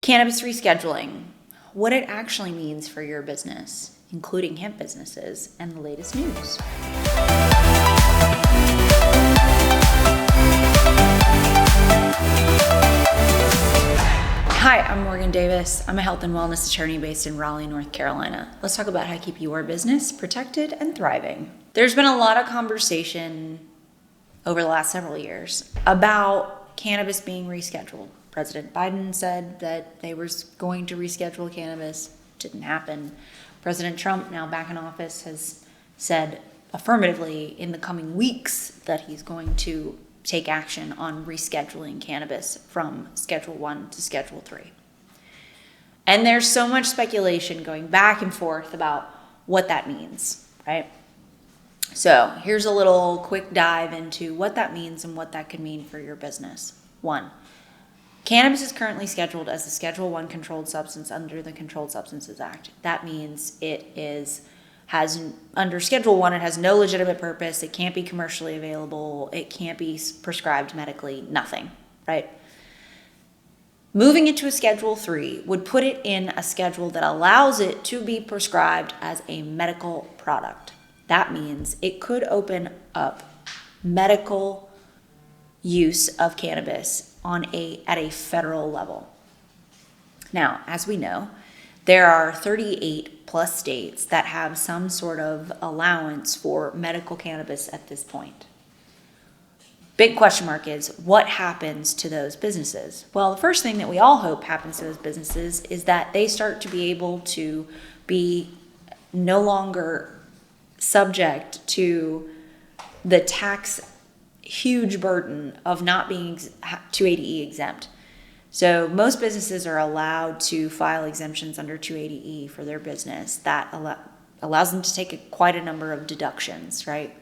Cannabis rescheduling, what it actually means for your business, including hemp businesses, and the latest news. Hi, I'm Morgan Davis. I'm a health and wellness attorney based in Raleigh, North Carolina. Let's talk about how to keep your business protected and thriving. There's been a lot of conversation over the last several years about cannabis being rescheduled. President Biden said that they were going to reschedule cannabis. Didn't happen. President Trump, now back in office, has said affirmatively in the coming weeks that he's going to take action on rescheduling cannabis from Schedule 1 to Schedule 3. And there's so much speculation going back and forth about what that means, right? So here's a little quick dive into what that means and what that could mean for your business. 1, cannabis is currently scheduled as a Schedule 1 controlled substance under the Controlled Substances Act. That means under Schedule 1, it has no legitimate purpose. It can't be commercially available. It can't be prescribed medically, nothing, right? Moving it to a Schedule 3 would put it in a schedule that allows it to be prescribed as a medical product. That means it could open up medical use of cannabis at a federal level. Now, as we know, there are 38 plus states that have some sort of allowance for medical cannabis at this point. Big question mark is, what happens to those businesses? Well, the first thing that we all hope happens to those businesses is that they start to be able to be no longer subject to the tax huge burden of not being 280E exempt. So most businesses are allowed to file exemptions under 280E for their business. That allows them to take quite a number of deductions, right?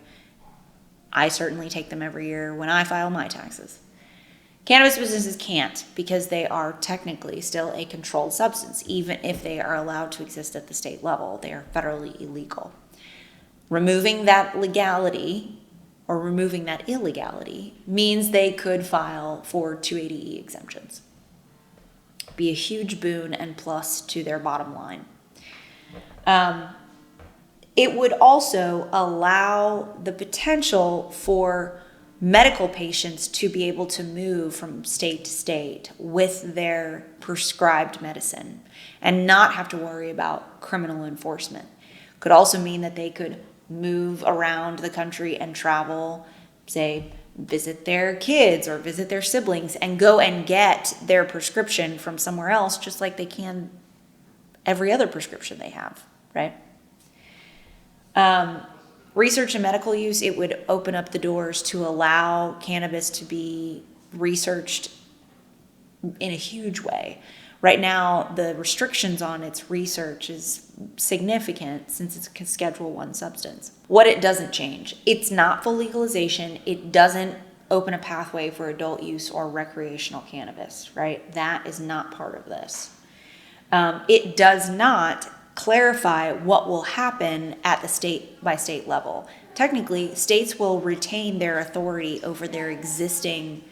I certainly take them every year when I file my taxes. Cannabis businesses can't because they are technically still a controlled substance. Even if they are allowed to exist at the state level, they are federally illegal. Removing that legality or removing that illegality means they could file for 280E exemptions. Be a huge boon and plus to their bottom line. It would also allow the potential for medical patients to be able to move from state to state with their prescribed medicine and not have to worry about criminal enforcement. Could also mean that they could move around the country and travel, say, visit their kids or visit their siblings and go and get their prescription from somewhere else, just like they can every other prescription they have, right? Research and medical use, it would open up the doors to allow cannabis to be researched in a huge way. Right now, the restrictions on its research is significant since it's a Schedule 1 substance. What it doesn't change, it's not full legalization. It doesn't open a pathway for adult use or recreational cannabis, right? That is not part of this. It does not clarify what will happen at the state by state level. Technically, states will retain their authority over their existing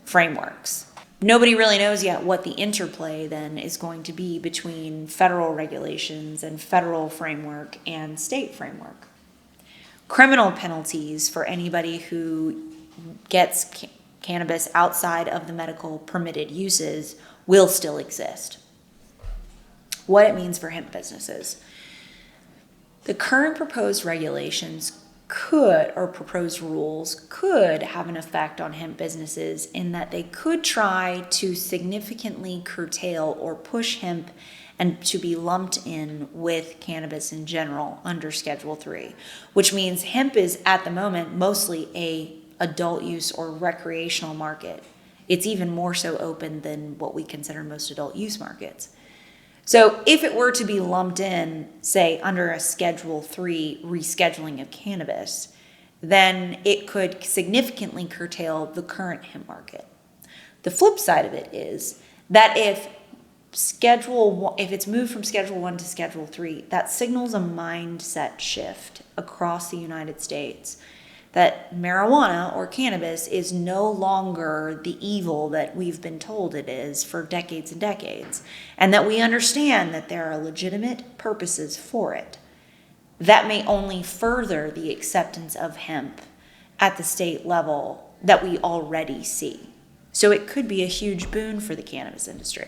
frameworks. Nobody really knows yet what the interplay then is going to be between federal regulations and federal framework and state framework. Criminal penalties for anybody who gets cannabis outside of the medical permitted uses will still exist. What it means for hemp businesses. The current proposed regulations proposed rules could have an effect on hemp businesses in that they could try to significantly curtail or push hemp and to be lumped in with cannabis in general under Schedule 3, which means hemp is at the moment mostly a adult use or recreational market. It's even more so open than what we consider most adult use markets. So if it were to be lumped in, say, under a Schedule 3 rescheduling of cannabis, then it could significantly curtail the current hemp market. The flip side of it is that if it's moved from Schedule 1 to Schedule 3, that signals a mindset shift across the United States that marijuana or cannabis is no longer the evil that we've been told it is for decades and decades, and that we understand that there are legitimate purposes for it, that may only further the acceptance of hemp at the state level that we already see. So it could be a huge boon for the cannabis industry.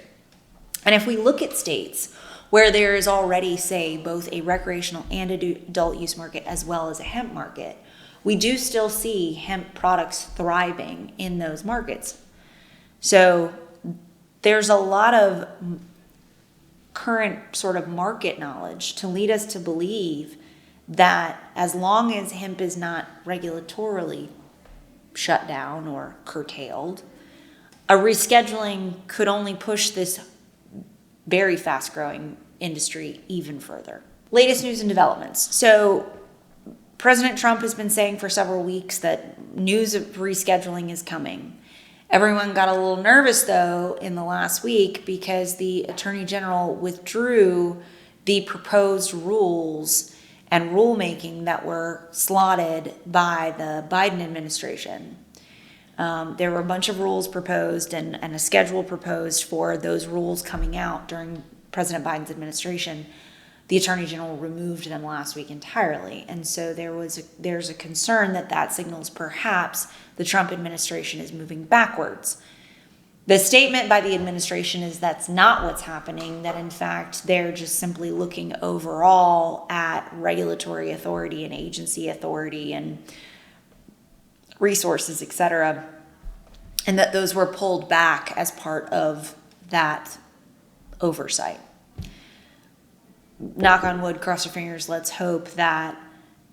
And if we look at states where there is already, say, both a recreational and adult use market as well as a hemp market, we do still see hemp products thriving in those markets. So there's a lot of current sort of market knowledge to lead us to believe that as long as hemp is not regulatorily shut down or curtailed, a rescheduling could only push this very fast-growing industry even further. Latest news and developments. So President Trump has been saying for several weeks that news of rescheduling is coming. Everyone got a little nervous, though, in the last week because the Attorney General withdrew the proposed rules and rulemaking that were slotted by the Biden administration. There were a bunch of rules proposed and a schedule proposed for those rules coming out during President Biden's administration. The Attorney General removed them last week entirely. And so there's a concern that signals perhaps the Trump administration is moving backwards. The statement by the administration is that's not what's happening, that in fact they're just simply looking overall at regulatory authority and agency authority and resources, etc., and that those were pulled back as part of that oversight. Knock on wood, cross your fingers, let's hope that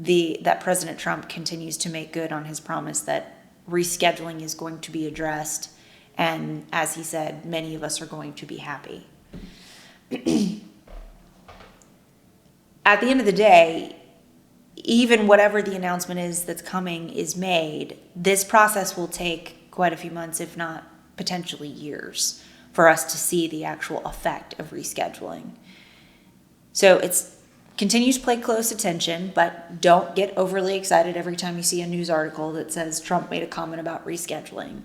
that President Trump continues to make good on his promise that rescheduling is going to be addressed, and as he said, many of us are going to be happy. At the end of the day, even whatever the announcement is that's coming is made, this process will take quite a few months, if not potentially years, for us to see the actual effect of rescheduling. So continue to pay close attention, but don't get overly excited every time you see a news article that says Trump made a comment about rescheduling.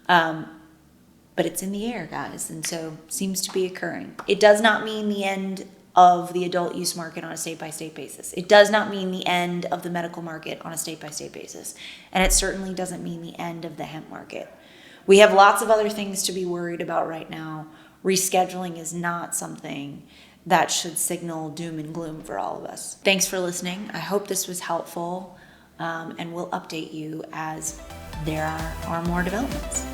But it's in the air, guys, and so seems to be occurring. It does not mean the end of the adult use market on a state-by-state basis. It does not mean the end of the medical market on a state-by-state basis. And it certainly doesn't mean the end of the hemp market. We have lots of other things to be worried about right now. Rescheduling is not something that should signal doom and gloom for all of us. Thanks for listening. I hope this was helpful, and we'll update you as there are more developments.